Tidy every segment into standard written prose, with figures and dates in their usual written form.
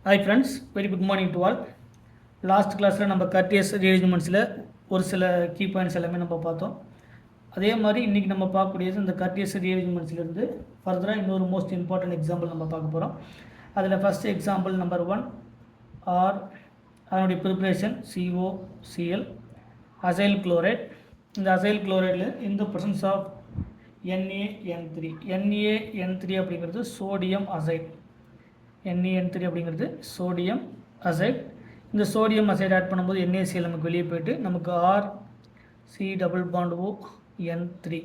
Hi friends, very good morning to all. Last கிளாஸில் நம்ம courteous ரீஅரேஞ்ச்மெண்ட்ஸில் ஒரு சில கீ பாயிண்ட்ஸ் எல்லாமே நம்ம பார்த்தோம். அதே மாதிரி இன்றைக்கி நம்ம பார்க்கக்கூடியது இந்த கர்டியஸ் ரீஅரேஞ்ச்மெண்ட்ஸ்லேருந்து ஃபர்தராக இன்னொரு மோஸ்ட் இம்பார்ட்டன்ட் எக்ஸாம்பிள் நம்ம பார்க்க போகிறோம். அதில் ஃபஸ்ட் எக்ஸாம்பிள் நம்பர் 1 ஆர், அதனுடைய ப்ரிப்ரேஷன் COCl அசைல் குளோரைட். இந்த அசைல் குளோரைடில் இந்த ப்ரெசன்ஸ் ஆஃப் NaN3 அப்படிங்கிறது சோடியம் அசைட். NaN3 அப்படிங்கிறது சோடியம் அசைட். இந்த சோடியம் அசைட் ஆட் பண்ணும்போது NaCl நமக்கு வெளியே போயிட்டு நமக்கு RC+N3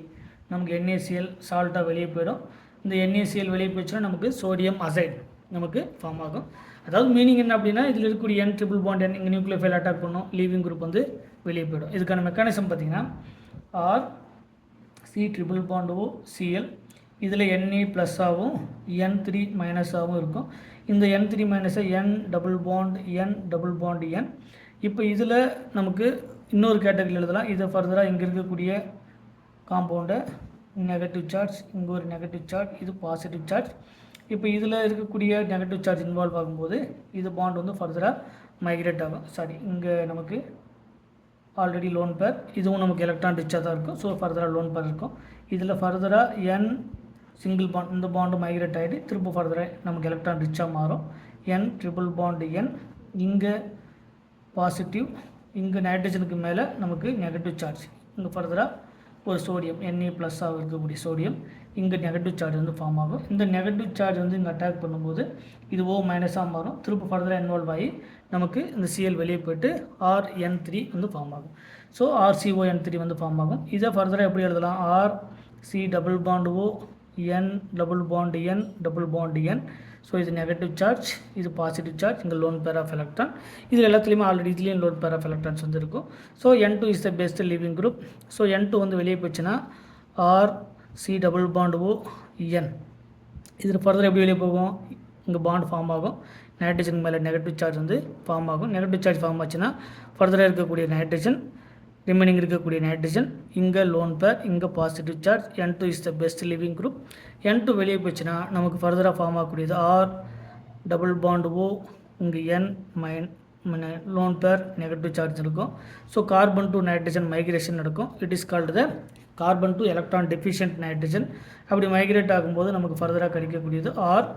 நமக்கு NaCl சால்ட்டாக வெளியே போயிடும். இந்த NaCl வெளியே போயிடுச்சுன்னா நமக்கு சோடியம் அசைட் நமக்கு ஃபார்ம் ஆகும். அதாவது மீனிங் என்ன அப்படின்னா, இதில் இருக்கக்கூடிய N ட்ரிபிள் பாண்ட் N இங்கே நியூக்ளியோஃபைல் அட்டாக் பண்ணும், லீவிங் குரூப் வந்து வெளியே போயிடும். இதுக்கான மெக்கானிசம் பார்த்திங்கன்னா RC+Cl இதில் Na ப்ளஸ் ஆகும் N3 மைனஸ் ஆகும் இருக்கும். இந்த N3 மைனஸை N டபுள் பாண்ட் N. இப்போ இதில் நமக்கு இன்னொரு கேட்டகரி எழுதலாம். இதை ஃபர்தராக இங்கே இருக்கக்கூடிய காம்பவுண்டை நெகட்டிவ் சார்ஜ், இங்கே ஒரு நெகட்டிவ் சார்ஜ், இது பாசிட்டிவ் சார்ஜ். இப்போ இதில் இருக்கக்கூடிய நெகட்டிவ் சார்ஜ் இன்வால்வ் ஆகும்போது இது பாண்ட் வந்து ஃபர்தராக மைக்ரேட் ஆகும். இங்கே நமக்கு ஆல்ரெடி லோன் பேர், இதுவும் நமக்கு எலக்ட்ரான் ரிச்சாக தான் இருக்கும். ஸோ ஃபர்தராக லோன் பேர் இருக்கும். இதில் ஃபர்தராக N சிங்கிள் பாண்ட், இந்த பாண்டு மைக்ரேட் ஆகிட்டு திரும்ப ஃபர்தராக நமக்கு எலக்ட்ரான் ரிச்சாக மாறும். N ட்ரிபிள் பாண்டு N, இங்கே பாசிட்டிவ், இங்கே நைட்ரஜனுக்கு மேலே நமக்கு நெகட்டிவ் சார்ஜ். இங்கே ஃபர்தராக ஒரு சோடியம் Na ப்ளஸ்ஸாக இருக்கக்கூடிய சோடியம், இங்கே நெகட்டிவ் சார்ஜ் வந்து ஃபார்ம் ஆகும். இந்த நெகட்டிவ் சார்ஜ் வந்து இங்கே அட்டாக் பண்ணும்போது இது O மைனஸாக மாறும். திரும்ப ஃபர்தராக இன்வால்வ் ஆகி நமக்கு இந்த Cl வெளியே போய்ட்டு RN3 வந்து ஃபார்ம் ஆகும். ஸோ RCON3 வந்து ஃபார்ம் ஆகும். இதை ஃபர்தராக எப்படி எழுதலாம்? RC+O N double bond N. So இது நெகட்டிவ் சார்ஜ், இது பாசிட்டிவ் சார்ஜ், இங்கே லோன் பேர் ஆஃப் எலக்ட்ரான். இதில் எல்லாத்துலேயுமே ஆல்ரெடி இதுலேயும் லோன் பேர் ஆஃப் எலக்ட்ரான்ஸ் வந்து இருக்கும். So N2 is the best living group. So N2 வந்து வெளியே போச்சுன்னா RC+O N. இதில் ஃபர்தர் எப்படி வெளியே போகும்? இங்கே பாண்ட் ஃபார்ம் ஆகும், நைட்ரஜன் மேலே நெகட்டிவ் சார்ஜ் வந்து ஃபார்ம் ஆகும். நெகட்டிவ் சார்ஜ் ஃபார்ம் ஆச்சுன்னா ஃபர்தராக இருக்கக்கூடிய நைட்ரஜன், ரிமைனிங் இருக்கக்கூடிய நைட்ரஜன், இங்கே லோன் பேர், இங்கே positive charge. N2 is the best living group. N2 வெளியே போச்சுன்னா நமக்கு ஃபர்தராக ஃபார்ம் ஆகக்கூடியது R+O, இங்கே N lone pair negative charge இருக்கும். So carbon to nitrogen migration நடக்கும். It is called the carbon to electron deficient nitrogen. அப்படி migrate ஆகும்போது நமக்கு ஃபர்தராக கிடைக்கக்கூடியது ஆர்,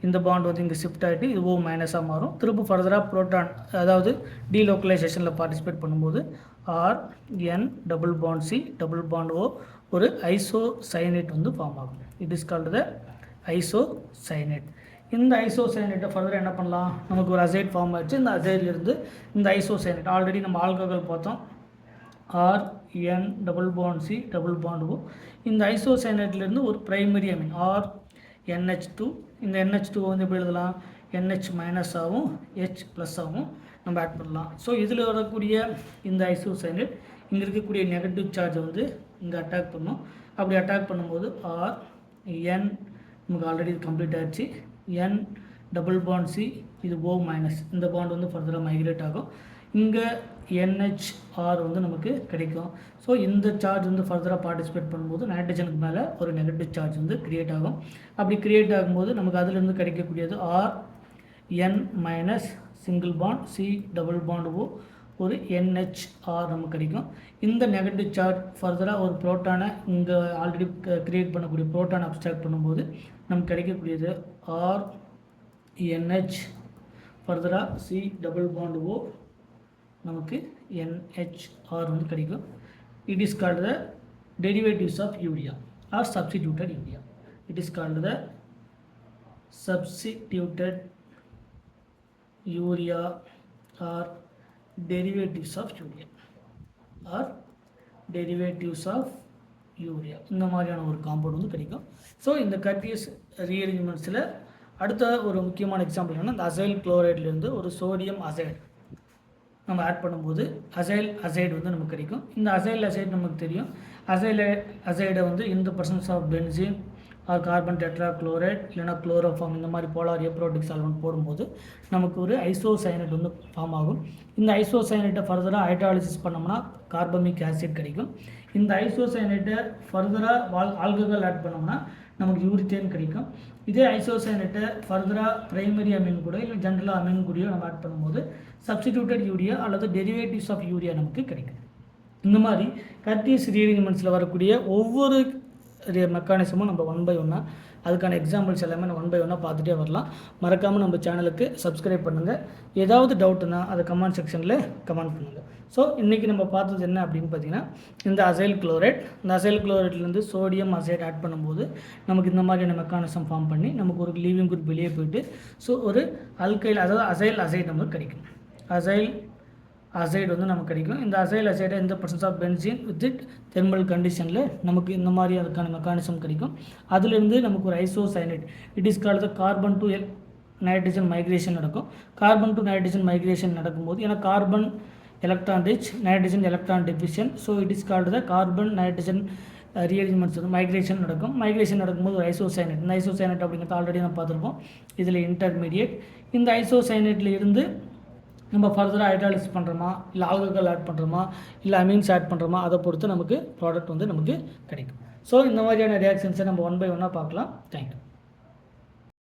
இந்த பாண்ட் வந்து இங்கே ஷிஃப்ட் ஆகிட்டு இது O மைனஸாக மாறும். திரும்ப ஃபர்தராக புரோட்டான், அதாவது டீலோக்கலைசேஷனில் பார்ட்டிசிபேட் பண்ணும்போது RN double bond C double bond O ஒரு ஐசோசைனேட் வந்து ஃபார்ம் ஆகும். It is called the isocyanate. இந்த ஐசோசைனேட்டை ஃபர்தராக என்ன பண்ணலாம்? நமக்கு ஒரு அசைட் ஃபார்ம் ஆச்சு. இந்த அசைட்லேருந்து இந்த ஐசோசைனேட், ஆல்ரெடி நம்ம ஆல்கஹால் பார்த்தோம், RN double bond C double bond O. இந்த ஐசோசைனேட்லேருந்து ஒரு பிரைமரி அமீன் RNH2. இந்த NH2 வந்து எப்படி எழுதலாம்? NH மைனஸ் ஆகும், H ப்ளஸ் ஆகும், நம்ம ஆட் பண்ணலாம். ஸோ இதில் வரக்கூடிய இந்த ஐசோசைனேட் இங்கே இருக்கக்கூடிய நெகட்டிவ் சார்ஜை வந்து இங்கே அட்டாக் பண்ணும். அப்படி அட்டாக் பண்ணும்போது RN நமக்கு ஆல்ரெடி கம்ப்ளீட் ஆகிடுச்சு. N டபுள் பாண்ட் C, இது O மைனஸ், இந்த பாண்ட் வந்து ஃபர்தராக மைக்ரேட் ஆகும். இங்கே NHR வந்து நமக்கு கிடைக்கும். ஸோ இந்த சார்ஜ் வந்து ஃபர்தராக பார்ட்டிசிபேட் பண்ணும்போது நைட்ரஜனுக்கு மேலே ஒரு நெகட்டிவ் சார்ஜ் வந்து க்ரியேட் ஆகும். அப்படி க்ரியேட் ஆகும்போது நமக்கு அதிலிருந்து கிடைக்கக்கூடியது RN minus single bond C double bond O, ஒரு NHR நமக்கு கிடைக்கும். இந்த நெகட்டிவ் சார்ஜ் ஃபர்தராக ஒரு ப்ரோட்டானை இங்கே ஆல்ரெடி க்ரியேட் பண்ணக்கூடிய ப்ரோட்டான் அப்ஸ்ட்ராக்ட் பண்ணும்போது நமக்கு கிடைக்கக்கூடியது RNH, ஃபர்தராக C டபுள் பாண்ட் O, நமக்கு NHR வந்து கிடைக்கும். It is called the derivatives of urea or substituted urea. It is called the substituted urea or derivatives of urea or derivatives of urea. இந்த மாதிரியான ஒரு காம்பவுண்ட் வந்து கிடைக்கும். So இந்த courteous ரீஅரேஞ்ச்மெண்ட்ஸில் அடுத்த ஒரு முக்கியமான எக்ஸாம்பிள் என்னன்னா, இந்த அசைல் குளோரைட்லேருந்து ஒரு சோடியம் அசைட் நம்ம ஆட் பண்ணும்போது அசைடு வந்து நமக்கு கிடைக்கும். இந்த அசைடு நமக்கு தெரியும். அசைடை வந்து இந்த presence of benzene or carbon tetra chloride இல்லைனா குளோரோஃபார்ம், இந்த மாதிரி போலார் எப்ரோட்டிக் சால்வெண்ட் போடும்போது நமக்கு ஒரு ஐசோசைனேட் வந்து ஃபார்ம் ஆகும். இந்த ஐசோசைனேட்டை ஃபர்தராக ஹைட்ராலிசிஸ் பண்ணோம்னா கார்பமிக் ஆசிட் கிடைக்கும். இந்த ஐசோசைனேட்டை ஃபர்தராக ஆல்கஹால் ஆட் பண்ணோம்னா நமக்கு யூரித்தேன் கிடைக்கும். இதே ஐசோசைனேட்டை ஃபர்தராக பிரைமரி அமீன் கூட இல்லை ஜென்ரலாக அமீன் கூடயோ நம்ம ஆட் பண்ணும்போது சப்ஸ்டிடியூட்டட் யூரியா அல்லது டெரிவேட்டிவ்ஸ் ஆஃப் யூரியா நமக்கு கிடைக்கும். இந்த மாதிரி கர்டியஸ் ரீஅரேஞ்ச்மெண்ட்ஸில் வரக்கூடிய ஒவ்வொரு மெக்கானிசமும் நம்ம 1 by 1 அதுக்கான எக்ஸாம்பிள்ஸ் எல்லாமே நான் 1 by 1 பார்த்துட்டே வரலாம். மறக்காமல் நம்ம சேனலுக்கு சப்ஸ்கிரைப் பண்ணுங்கள். ஏதாவது டவுட்டுன்னா அதை கமெண்ட் செக்ஷனில் கமெண்ட் பண்ணுங்கள். ஸோ இன்றைக்கி நம்ம பார்த்தது என்ன அப்படின்னு பார்த்தீங்கன்னா, இந்த அசைல் குளோரைட், இந்த அசைல் குளோரைட்லேருந்து சோடியம் அசைட் ஆட் பண்ணும்போது நமக்கு இந்த மாதிரியான மெக்கானிசம் ஃபார்ம் பண்ணி நமக்கு ஒரு லீவிங் குரூப் வெளியே போயிட்டு ஸோ ஒரு அல்கைல், அதாவது அசைல் அசைட் நமக்கு கிடைக்கும். அசைல் அசைடு வந்து நமக்கு கிடைக்கும். இந்த அசைல் அசைடை இந்த presence of benzene with thermal கண்டிஷனில் நமக்கு இந்த மாதிரி அதுக்கான மெக்கானிசம் கிடைக்கும். அதிலிருந்து நமக்கு ஒரு isocyanate, it is called the carbon to nitrogen migration நடக்கும். கார்பன் டு நைட்ரஜன் மைக்ரேஷன் நடக்கும்போது ஏன்னா carbon electron rich, nitrogen electron deficient, so it is called the carbon nitrogen rearrangements வந்து மைக்ரேஷன் நடக்கும். மைக்ரேஷன் நடக்கும்போது ஒரு ஐசோசைனேட், இந்த ஐசோசைனேட் அப்படிங்கிறது already நம்ம பார்த்துருப்போம். இதில் இன்டர்மீடியேட், இந்த ஐசோசைனேட்டில் இருந்து நம்ம ஃபர்தராக ஹைட்ராலிசிஸ் பண்ணுறோமா, இல்லை ஆல்கஹால் ஆட் பண்ணுறோமா, இல்லை அமீன்ஸ் ஆட் பண்ணுறோமா, அதை பொறுத்து நமக்கு ப்ராடக்ட் வந்து நமக்கு கிடைக்கும். ஸோ இந்த மாதிரியான ரியாக்ஷன்ஸை நம்ம 1 by 1 பார்க்கலாம். தேங்க்யூ.